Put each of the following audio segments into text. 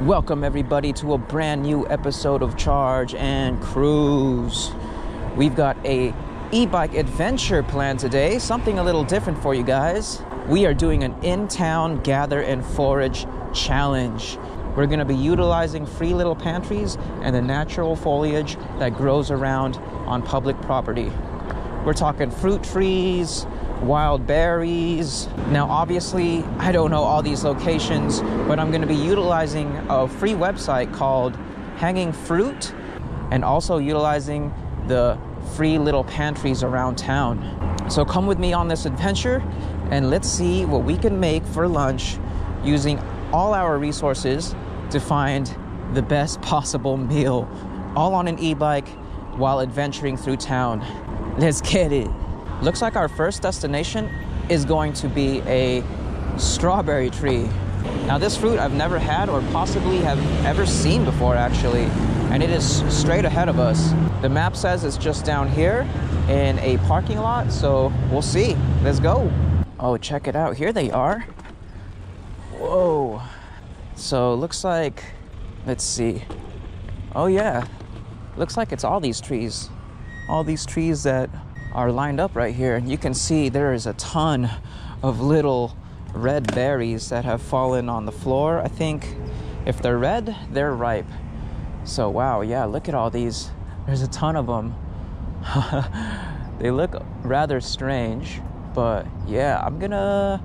Welcome everybody to a brand new episode of Charge and Cruise. We've got a e-bike adventure planned today, something a little different for you guys. We are doing an in-town gather and forage challenge. We're going to be utilizing free little pantries and the natural foliage that grows around on public property. We're talking fruit trees, wild berries. Now obviously I don't know all these locations, but I'm going to be utilizing a free website called Hanging Fruit and also utilizing the free little pantries around town. So come with me on this adventure and let's see what we can make for lunch using all our resources to find the best possible meal, all on an e-bike while adventuring through town. Let's get it. Looks like our first destination is going to be a strawberry tree. Now this fruit I've never had or possibly have ever seen before actually, and it is straight ahead of us. The map says it's just down here in a parking lot, so we'll see. Let's go. Oh, check it out. Here they are. Whoa. So looks like, let's see. Oh yeah, looks like it's all these trees. All these trees that are lined up right here. You can see there is a ton of little red berries that have fallen on the floor. I think if they're red, they're ripe. So wow, yeah, look at all these. There's a ton of them. They look rather strange, but yeah, I'm gonna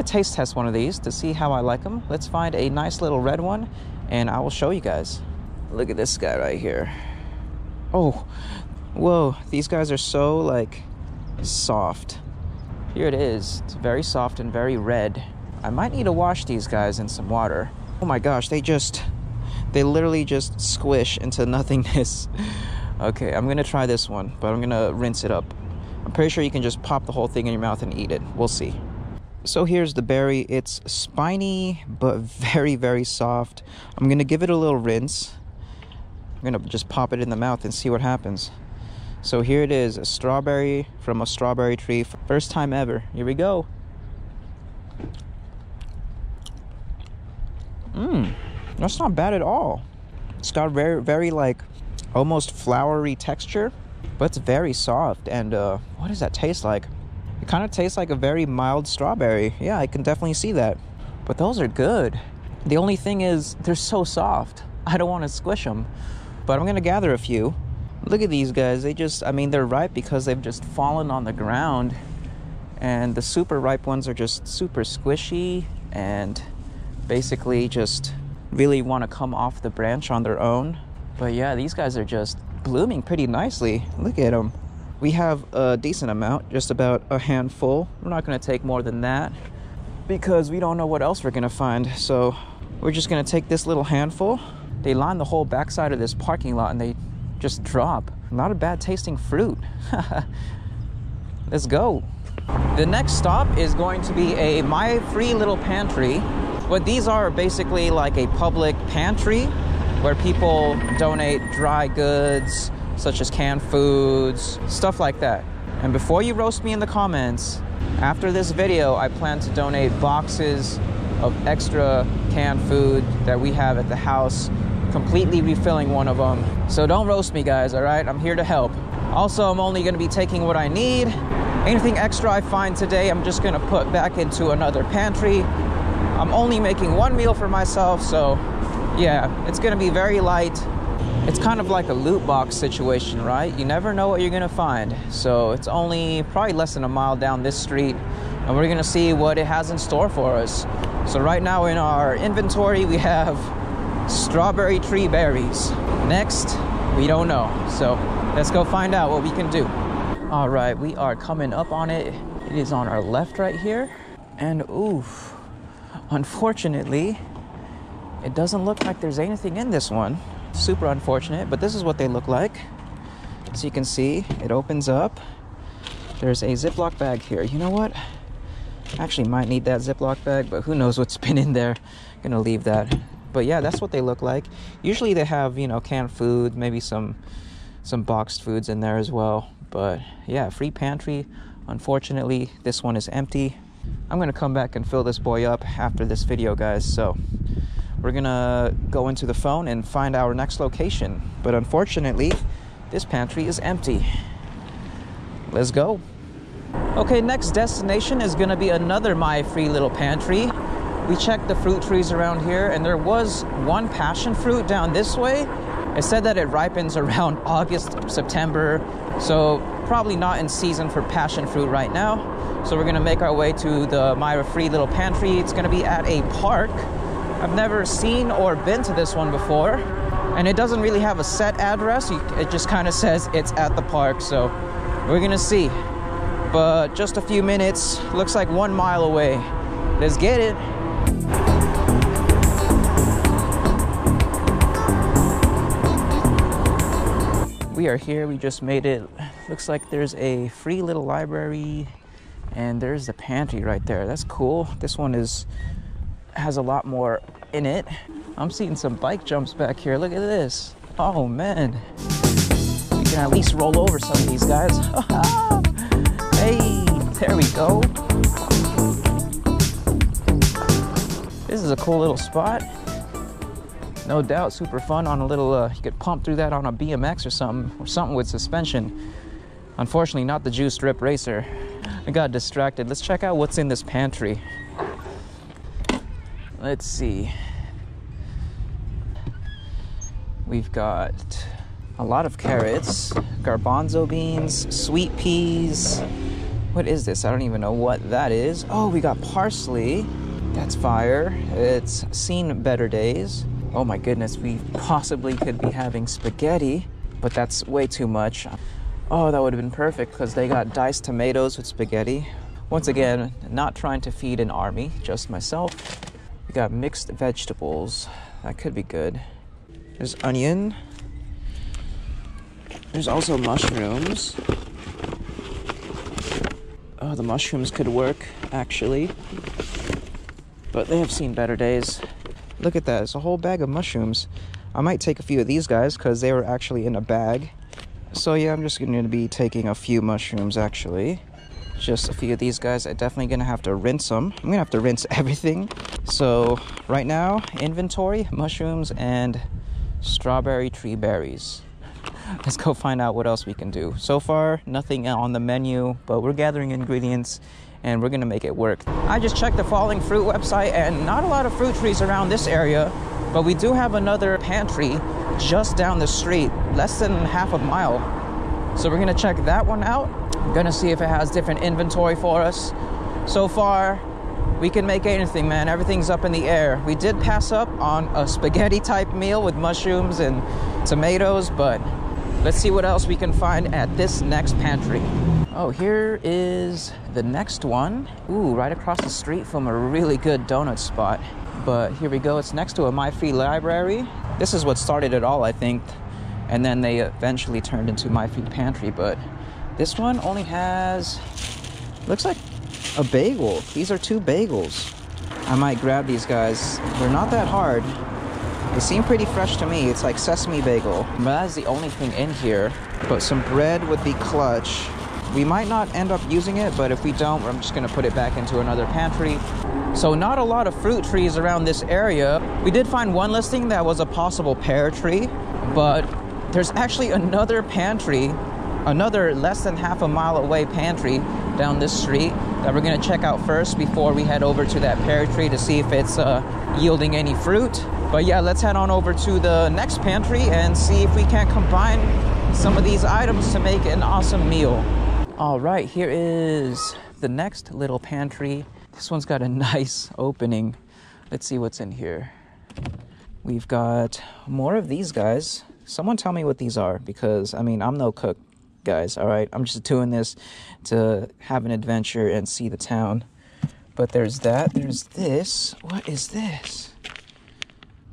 taste test one of these to see how I like them. Let's find a nice little red one and I will show you guys. Look at this guy right here. Oh, whoa, these guys are so like soft. Here it is. It's very soft and very red. I might need to wash these guys in some water. Oh my gosh, they literally just squish into nothingness. Okay, I'm gonna try this one, but I'm gonna rinse it up. I'm pretty sure you can just pop the whole thing in your mouth and eat it. We'll see. So here's the berry. It's spiny but very, very soft. I'm gonna give it a little rinse. I'm gonna just pop it in the mouth and see what happens. So here it is, a strawberry from a strawberry tree. First time ever. Here we go. That's not bad at all. It's got very, very like almost flowery texture, but it's very soft. And what does that taste like? It kind of tastes like a very mild strawberry. Yeah, I can definitely see that. But those are good. The only thing is they're so soft. I don't want to squish them, but I'm gonna gather a few. Look at these guys. They're ripe because they've just fallen on the ground, and the super ripe ones are just super squishy and basically just really want to come off the branch on their own. But yeah, these guys are just blooming pretty nicely. Look at them. We have a decent amount, just about a handful. We're not going to take more than that because we don't know what else we're going to find. So we're just going to take this little handful. They line the whole backside of this parking lot and they just drop. Not a bad tasting fruit. Let's go. The next stop is going to be my free little pantry. What these are basically like a public pantry where people donate dry goods such as canned foods, stuff like that. And before you roast me in the comments, after this video I plan to donate boxes of extra canned food that we have at the house, completely refilling one of them. So don't roast me guys, all right? I'm here to help. Also, I'm only gonna be taking what I need. Anything extra I find today, I'm just gonna put back into another pantry. I'm only making one meal for myself, so yeah, it's gonna be very light. It's kind of like a loot box situation, right? You never know what you're gonna find. So it's only probably less than a mile down this street, and we're gonna see what it has in store for us. So right now in our inventory, we have strawberry tree berries. Next, we don't know. So let's go find out what we can do. All right, we are coming up on it. It is on our left right here. And oof, unfortunately, it doesn't look like there's anything in this one. Super unfortunate, but this is what they look like. So you can see it opens up. There's a Ziploc bag here. You know what? Actually might need that Ziploc bag, but who knows what's been in there. Gonna leave that. But yeah, that's what they look like. Usually they have, you know, canned food, maybe some boxed foods in there as well. But yeah, free pantry. Unfortunately, this one is empty. I'm gonna come back and fill this boy up after this video, guys. So we're gonna go into the phone and find our next location. But unfortunately, this pantry is empty. Let's go. Okay, next destination is gonna be another My Free Little Pantry. We checked the fruit trees around here, and there was one passion fruit down this way. It said that it ripens around August, September, so probably not in season for passion fruit right now. So we're gonna make our way to the My Free Little Pantry. It's gonna be at a park. I've never seen or been to this one before, and it doesn't really have a set address. It just kind of says it's at the park, so we're gonna see. But just a few minutes, looks like 1 mile away. Let's get it. We are here, we just made it. Looks like there's a free little library and there's the pantry right there. That's cool. This one has a lot more in it. I'm seeing some bike jumps back here. Look at this. Oh man. You can at least roll over some of these guys. Hey, there we go. This is a cool little spot. No doubt, super fun on a little, you could pump through that on a BMX or something with suspension. Unfortunately, not the juice strip racer. I got distracted. Let's check out what's in this pantry. Let's see. We've got a lot of carrots, garbanzo beans, sweet peas. What is this? I don't even know what that is. Oh, we got parsley. That's fire. It's seen better days. Oh my goodness, we possibly could be having spaghetti, but that's way too much. Oh, that would have been perfect because they got diced tomatoes with spaghetti. Once again, not trying to feed an army, just myself. We got mixed vegetables. That could be good. There's onion. There's also mushrooms. Oh, the mushrooms could work, actually. But they have seen better days. Look at that, it's a whole bag of mushrooms. I might take a few of these guys because they were actually in a bag. So yeah, I'm just going to be taking a few mushrooms actually. Just a few of these guys. I'm definitely going to have to rinse them. I'm going to have to rinse everything. So right now, inventory, mushrooms, and strawberry tree berries. Let's go find out what else we can do. So far, nothing on the menu, but we're gathering ingredients and we're gonna make it work. I just checked the Falling Fruit website and not a lot of fruit trees around this area, but we do have another pantry just down the street, less than half a mile. So we're gonna check that one out. I'm gonna see if it has different inventory for us. So far, we can make anything, man. Everything's up in the air. We did pass up on a spaghetti type meal with mushrooms and tomatoes, but let's see what else we can find at this next pantry. Oh, here is the next one. Ooh, right across the street from a really good donut spot. But here we go, it's next to a My Free Library. This is what started it all, I think. And then they eventually turned into My Free Pantry, but this one only has, looks like a bagel. These are 2 bagels. I might grab these guys. They're not that hard. They seem pretty fresh to me. It's like sesame bagel. But that's the only thing in here. But some bread would be clutch. We might not end up using it, but if we don't, I'm just gonna put it back into another pantry. So not a lot of fruit trees around this area. We did find one listing that was a possible pear tree, but there's actually another pantry, another less than half a mile away pantry down this street that we're gonna check out first before we head over to that pear tree to see if it's yielding any fruit. But yeah, let's head on over to the next pantry and see if we can combine some of these items to make an awesome meal. All right, here is the next little pantry. This one's got a nice opening. Let's see what's in here. We've got more of these guys. Someone tell me what these are, because I mean, I'm no cook, guys, all right? I'm just doing this to have an adventure and see the town. But there's that, there's this. What is this?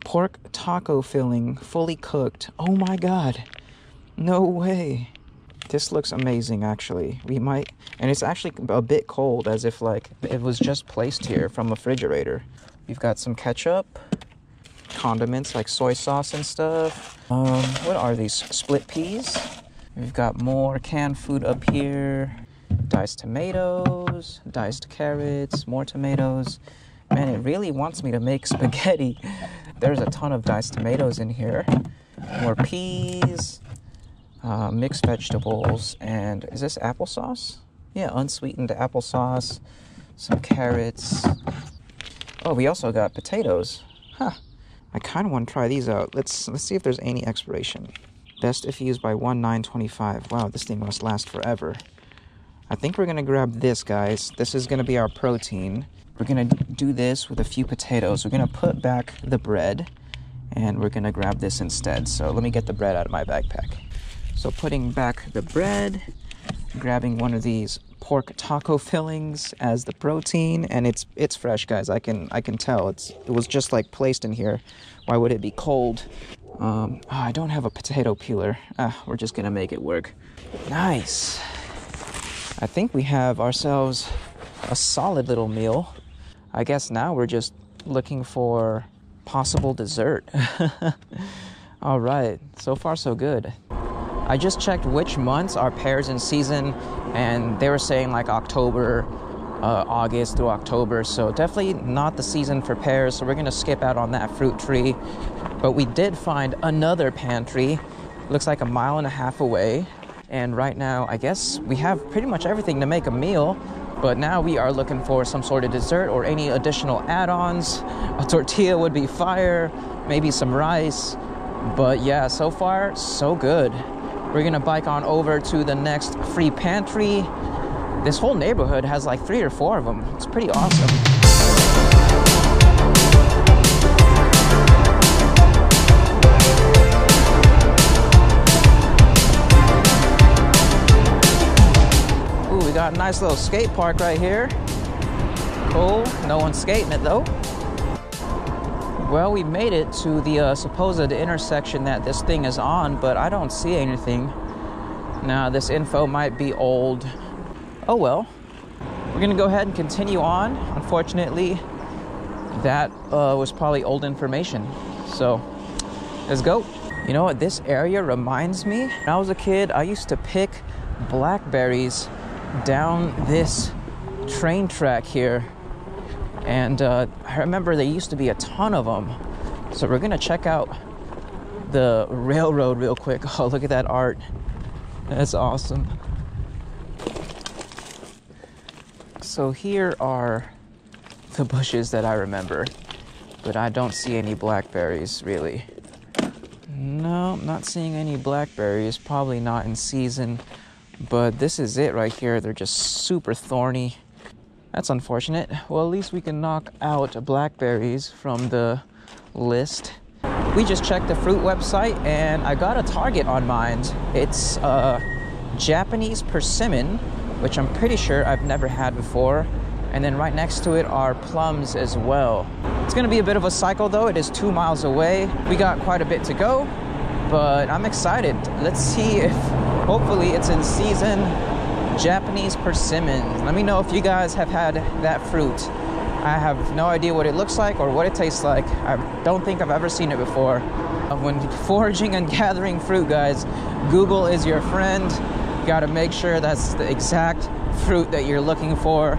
Pork taco filling, fully cooked. Oh my God, no way. This looks amazing, actually. We might, and it's actually a bit cold, as if like it was just placed here from a refrigerator. We've got some ketchup, condiments like soy sauce and stuff. What are these? Split peas. We've got more canned food up here. Diced tomatoes, diced carrots, more tomatoes. Man, it really wants me to make spaghetti. There's a ton of diced tomatoes in here. More peas, mixed vegetables, and is this applesauce? Yeah, unsweetened applesauce, some carrots. Oh, we also got potatoes. Huh. I kind of want to try these out. Let's see if there's any expiration. Best if used by 1/9/25. Wow, this thing must last forever. I think we're going to grab this, guys. This is going to be our protein. We're going to do this with a few potatoes. We're going to put back the bread, and we're going to grab this instead. So let me get the bread out of my backpack. So putting back the bread, grabbing one of these pork taco fillings as the protein, and it's fresh, guys. I can tell it was just like placed in here. Why would it be cold? Oh, I don't have a potato peeler. We're just gonna make it work. Nice. I think we have ourselves a solid little meal. I guess now we're just looking for possible dessert. All right, so far so good. I just checked which months are pears in season, and they were saying like October, August through October, so definitely not the season for pears, so we're gonna skip out on that fruit tree. But we did find another pantry, looks like 1.5 miles away, and right now I guess we have pretty much everything to make a meal, but now we are looking for some sort of dessert or any additional add-ons. A tortilla would be fire, maybe some rice, but yeah, so far so good. We're gonna bike on over to the next free pantry. This whole neighborhood has like 3 or 4 of them. It's pretty awesome. Ooh, we got a nice little skate park right here. Cool, no one's skating it though. Well, we made it to the supposed intersection that this thing is on, but I don't see anything. Now, this info might be old. Oh well. We're gonna go ahead and continue on. Unfortunately, that was probably old information. So, let's go. You know what this area reminds me? When I was a kid, I used to pick blackberries down this train track here. And I remember there used to be a ton of them. So we're gonna check out the railroad real quick. Oh, look at that art. That's awesome. So here are the bushes that I remember, but I don't see any blackberries really. No, I'm not seeing any blackberries, probably not in season, but this is it right here. They're just super thorny. That's unfortunate. Well, at least we can knock out blackberries from the list. We just checked the fruit website and I got a target on mine. It's Japanese persimmon, which I'm pretty sure I've never had before. And then right next to it are plums as well. It's gonna be a bit of a cycle though. It is 2 miles away. We got quite a bit to go, but I'm excited. Let's see if hopefully it's in season. Japanese persimmon. Let me know if you guys have had that fruit. I have no idea what it looks like or what it tastes like. I don't think I've ever seen it before. When foraging and gathering fruit, guys, Google is your friend. You gotta make sure that's the exact fruit that you're looking for.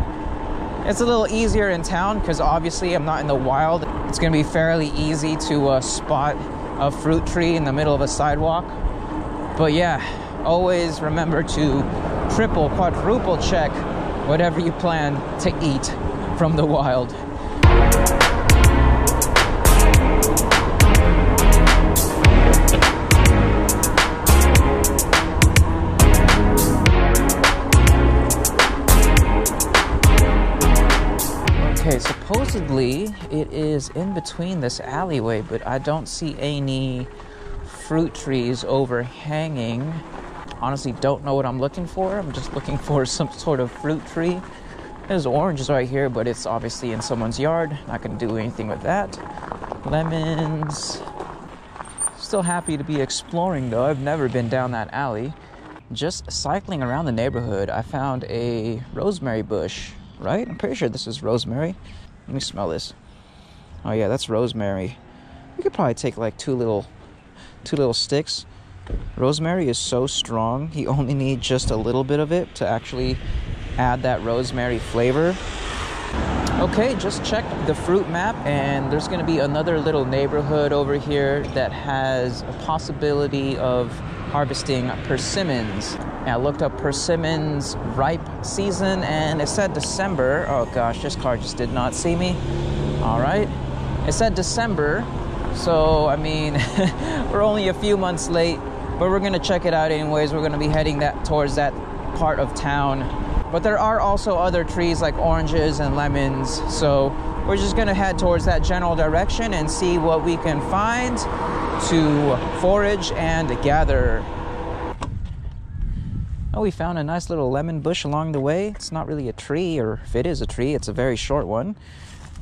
It's a little easier in town because obviously I'm not in the wild. It's gonna be fairly easy to spot a fruit tree in the middle of a sidewalk. But yeah, always remember to triple, quadruple check whatever you plan to eat from the wild. Okay, supposedly it is in between this alleyway, but I don't see any fruit trees overhanging. Honestly, don't know what I'm looking for. I'm just looking for some sort of fruit tree. There's oranges right here, but it's obviously in someone's yard. Not gonna do anything with that. Lemons. Still happy to be exploring though. I've never been down that alley. Just cycling around the neighborhood, I found a rosemary bush, right? I'm pretty sure this is rosemary. Let me smell this. Oh yeah, that's rosemary. We could probably take like two little sticks. Rosemary is so strong, you only need just a little bit of it to actually add that rosemary flavor. Okay, just checked the fruit map, and there's going to be another little neighborhood over here that has a possibility of harvesting persimmons. And I looked up persimmons ripe season, and it said December. Oh gosh, this car just did not see me. All right, it said December, so I mean, we're only a few months late, but we're going to check it out anyways. We're going to be heading towards that part of town. But there are also other trees like oranges and lemons, so we're just gonna head towards that general direction and see what we can find to forage and gather. Oh, we found a nice little lemon bush along the way. It's not really a tree, or if it is a tree, it's a very short one.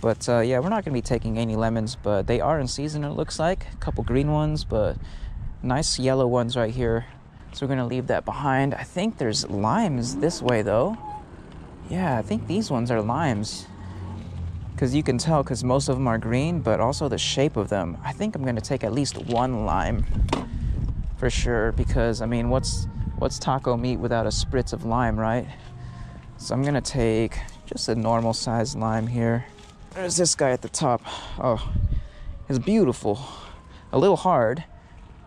But yeah, we're not gonna be taking any lemons, but they are in season, it looks like. A couple green ones, but nice yellow ones right here. So we're gonna leave that behind. I think there's limes this way though. Yeah, I think these ones are limes. Because you can tell, because most of them are green, but also the shape of them. I think I'm gonna take at least one lime for sure, because I mean, what's taco meat without a spritz of lime, right? So I'm gonna take just a normal sized lime here. There's this guy at the top. Oh, it's beautiful. A little hard,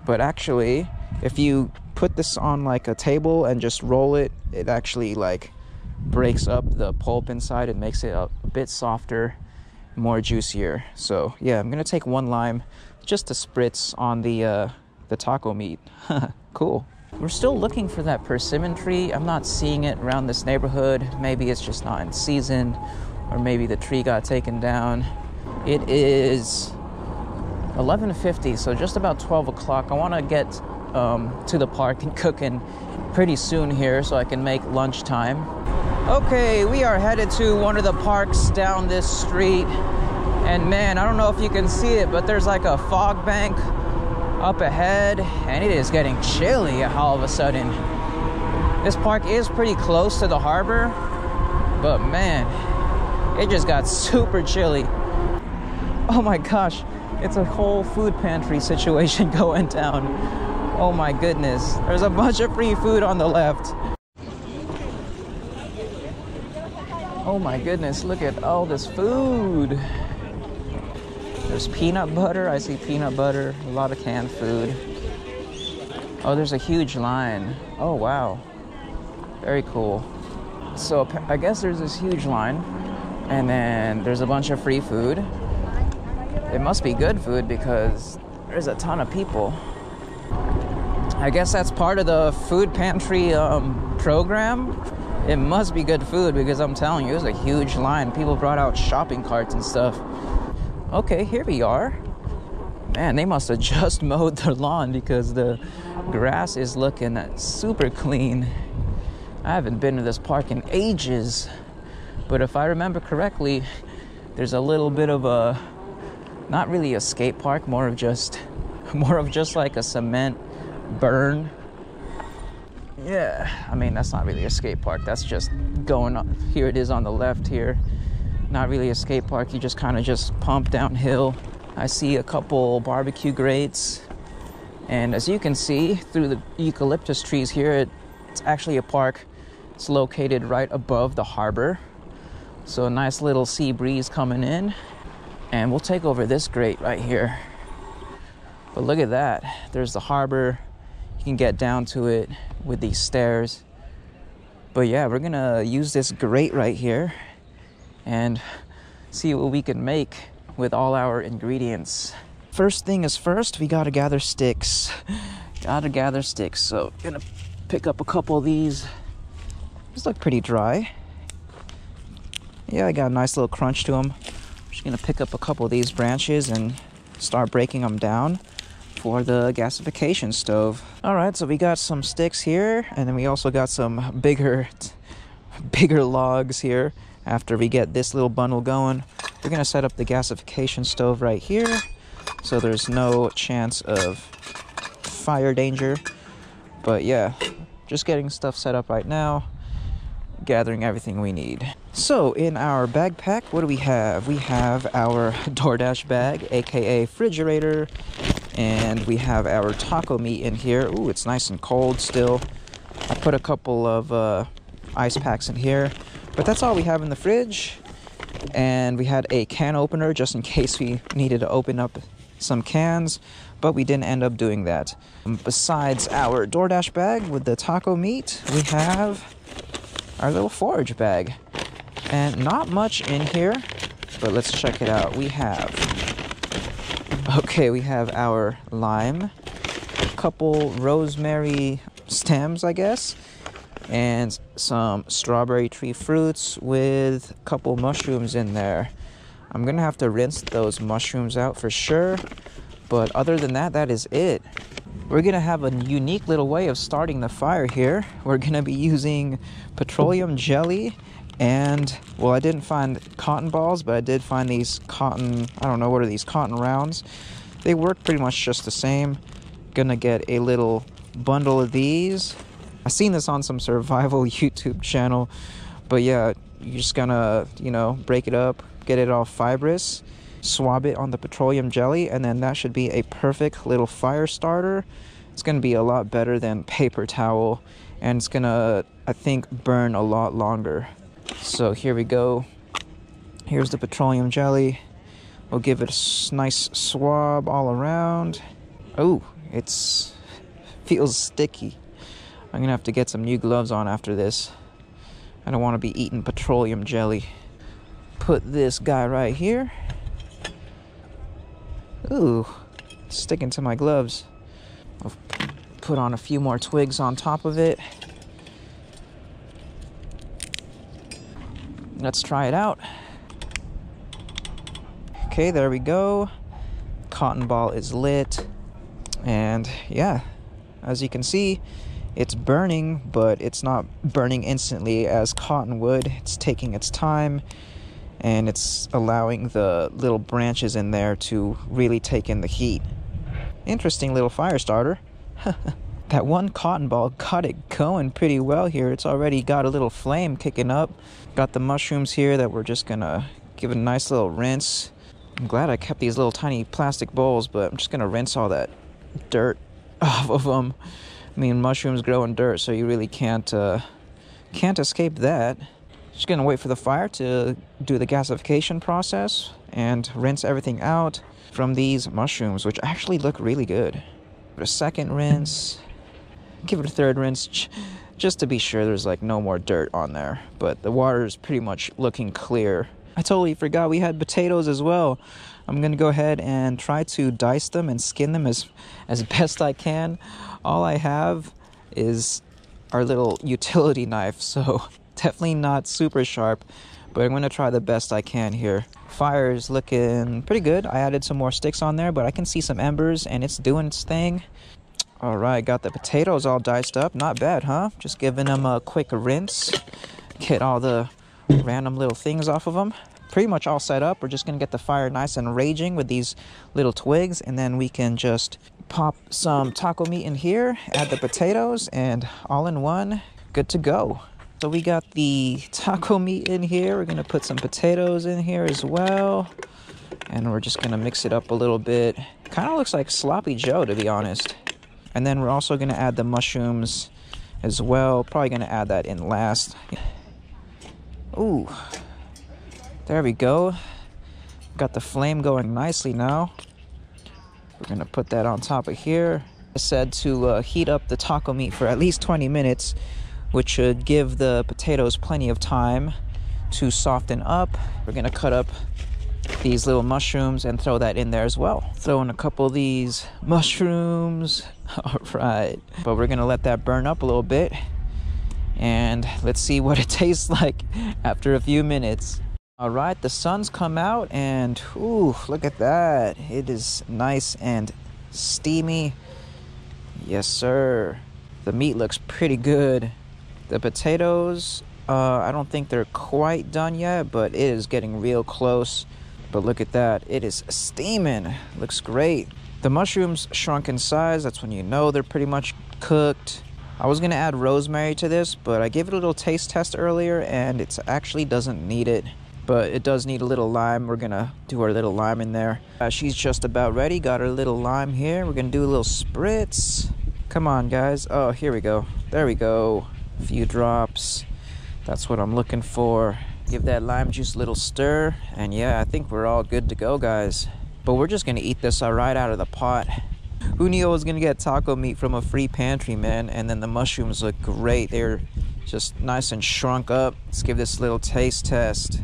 but actually, if you put this on like a table and just roll it, it actually like breaks up the pulp inside and makes it a bit softer, more juicier. So yeah, I'm gonna take one lime just to spritz on the taco meat. Cool. We're still looking for that persimmon tree. I'm not seeing it around this neighborhood. Maybe it's just not in season, or maybe the tree got taken down. It is 11:50, so just about 12 o'clock. I want to get to the park and cooking pretty soon here so I can make lunchtime. Okay, we are headed to one of the parks down this street, and man, I don't know if you can see it, but there's like a fog bank up ahead, and it is getting chilly all of a sudden. This park is pretty close to the harbor, but man, it just got super chilly. Oh my gosh, it's a whole food pantry situation going down. Oh my goodness, there's a bunch of free food on the left. Oh my goodness, look at all this food. There's peanut butter, I see peanut butter, a lot of canned food. Oh, there's a huge line. Oh wow, very cool. So I guess there's this huge line, and then there's a bunch of free food. It must be good food because there's a ton of people. I guess that's part of the food pantry program. It must be good food because I'm telling you, it was a huge line. People brought out shopping carts and stuff. Okay, here we are. Man, they must have just mowed their lawn because the grass is looking super clean. I haven't been to this park in ages, but if I remember correctly, there's a little bit of a, not really a skate park, more of just like a cement burn. Yeah, I mean, that's not really a skate park. That's just going up. Here it is on the left here. Not really a skate park. You just kind of just pump downhill. I see a couple barbecue grates. And as you can see through the eucalyptus trees here, it's actually a park. It's located right above the harbor. So a nice little sea breeze coming in. And we'll take over this grate right here. But look at that. There's the harbor. You can get down to it with these stairs. But yeah, we're gonna use this grate right here and see what we can make with all our ingredients. First thing is first, we gotta gather sticks. Gotta gather sticks. So gonna pick up a couple of these. These look pretty dry. Yeah, I got a nice little crunch to them. I'm just gonna pick up a couple of these branches and start breaking them down for the gasification stove. All right, so we got some sticks here, and then we also got some bigger logs here. After we get this little bundle going, we're gonna set up the gasification stove right here, so there's no chance of fire danger. But yeah, just getting stuff set up right now, gathering everything we need. So in our backpack, what do we have? We have our DoorDash bag, aka refrigerator, and we have our taco meat in here. Ooh, it's nice and cold still. I put a couple of ice packs in here, but that's all we have in the fridge. And we had a can opener just in case we needed to open up some cans, but we didn't end up doing that. Besides our DoorDash bag with the taco meat, we have our little forage bag. And not much in here, but let's check it out. We have our lime, a couple rosemary stems, I guess, and some strawberry tree fruits with a couple mushrooms in there. I'm gonna have to rinse those mushrooms out for sure, but other than that, that is it. We're gonna have a unique little way of starting the fire here. We're gonna be using petroleum jelly and, well, I didn't find cotton balls, but I did find these cotton, I don't know, what are these, cotton rounds? They work pretty much just the same. Gonna get a little bundle of these. I seen this on some survival YouTube channel, but yeah, you're just gonna, you know, break it up, get it all fibrous, swab it on the petroleum jelly, and then that should be a perfect little fire starter. It's gonna be a lot better than paper towel, and it's gonna, I think, burn a lot longer. So here we go. Here's the petroleum jelly. We'll give it a nice swab all around. Oh, it's feels sticky. I'm gonna have to get some new gloves on after this. I don't want to be eating petroleum jelly. Put this guy right here. Ooh, it's sticking to my gloves. I'll put on a few more twigs on top of it. Let's try it out. Okay, there we go. Cotton ball is lit. And yeah, as you can see, it's burning, but it's not burning instantly as cotton would. It's taking its time, and it's allowing the little branches in there to really take in the heat. Interesting little fire starter. That one cotton ball got it going pretty well here. It's already got a little flame kicking up. Got the mushrooms here that we're just gonna give a nice little rinse. I'm glad I kept these little tiny plastic bowls, but I'm just gonna rinse all that dirt off of them. I mean, mushrooms grow in dirt, so you really can't escape that. Just gonna wait for the fire to do the gasification process and rinse everything out from these mushrooms, which actually look really good. Give it a second rinse. Give it a third rinse, just to be sure there's like no more dirt on there. But the water is pretty much looking clear. I totally forgot we had potatoes as well. I'm gonna go ahead and try to dice them and skin them as best I can. All I have is our little utility knife, so definitely not super sharp, but I'm gonna try the best I can here. Fire is looking pretty good. I added some more sticks on there, but I can see some embers and it's doing its thing. All right, got the potatoes all diced up. Not bad, huh? Just giving them a quick rinse. Get all the random little things off of them. Pretty much all set up. We're just gonna get the fire nice and raging with these little twigs, and then we can just pop some taco meat in here, add the potatoes, and all in one, good to go. So we got the taco meat in here. We're gonna put some potatoes in here as well, and we're just gonna mix it up a little bit. Kind of looks like sloppy joe, to be honest. And then we're also gonna add the mushrooms as well. Probably gonna add that in last. Ooh, there we go. Got the flame going nicely now. We're gonna put that on top of here. I said to heat up the taco meat for at least 20 minutes, which should give the potatoes plenty of time to soften up. We're gonna cut up these little mushrooms and throw that in there as well. Throw in a couple of these mushrooms. All right, but we're gonna let that burn up a little bit, and let's see what it tastes like after a few minutes. All right, the sun's come out, and ooh, look at that. It is nice and steamy. Yes, sir. The meat looks pretty good. The potatoes, I don't think they're quite done yet, but it is getting real close. But look at that, it is steaming. Looks great. The mushrooms shrunk in size. That's when you know they're pretty much cooked. I was gonna add rosemary to this, but I gave it a little taste test earlier, and it actually doesn't need it. But it does need a little lime. We're gonna do our little lime in there. She's just about ready. Got her little lime here. We're gonna do a little spritz. Come on, guys. Oh, here we go. There we go. A few drops. That's what I'm looking for. Give that lime juice a little stir, and yeah, I think we're all good to go, guys. But we're just gonna eat this right out of the pot. Who knew I was gonna get taco meat from a free pantry, man? And then the mushrooms look great. They're just nice and shrunk up. Let's give this a little taste test.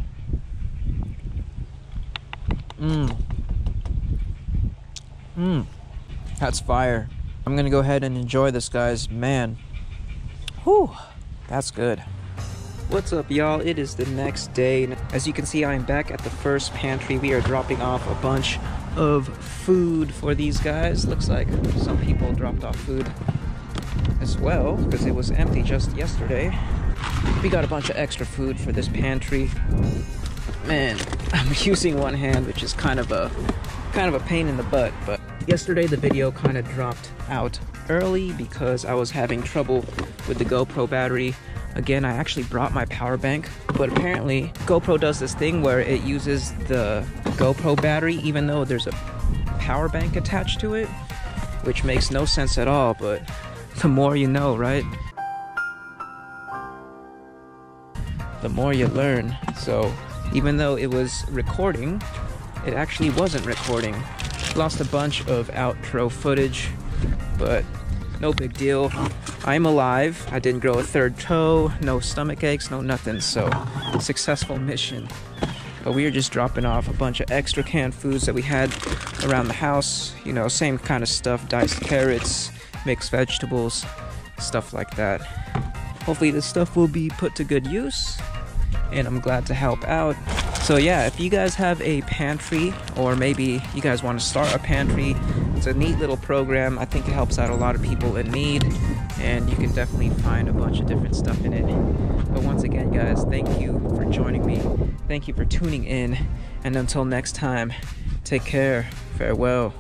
That's fire. I'm gonna go ahead and enjoy this, guys. Man, whew, that's good. What's up, y'all? It is the next day. As you can see, I'm back at the first pantry. We are dropping off a bunch of food for these guys. Looks like some people dropped off food as well because it was empty just yesterday. We got a bunch of extra food for this pantry. Man, I'm using one hand, which is kind of a pain in the butt, but yesterday the video kind of dropped out early because I was having trouble with the GoPro battery. Again, I actually brought my power bank, but apparently GoPro does this thing where it uses the GoPro battery even though there's a power bank attached to it, which makes no sense at all, but the more you know, right? The more you learn. So even though it was recording, it actually wasn't recording. Lost a bunch of outro footage, but no big deal. I'm alive. I didn't grow a third toe, no stomach aches, no nothing. So successful mission. But we are just dropping off a bunch of extra canned foods that we had around the house. You know, same kind of stuff, diced carrots, mixed vegetables, stuff like that. Hopefully this stuff will be put to good use, and I'm glad to help out. So yeah, if you guys have a pantry, or maybe you guys want to start a pantry, it's a neat little program. I think it helps out a lot of people in need, and you can definitely find a bunch of different stuff in it. But once again, guys, thank you for joining me. Thank you for tuning in, and until next time, take care. Farewell.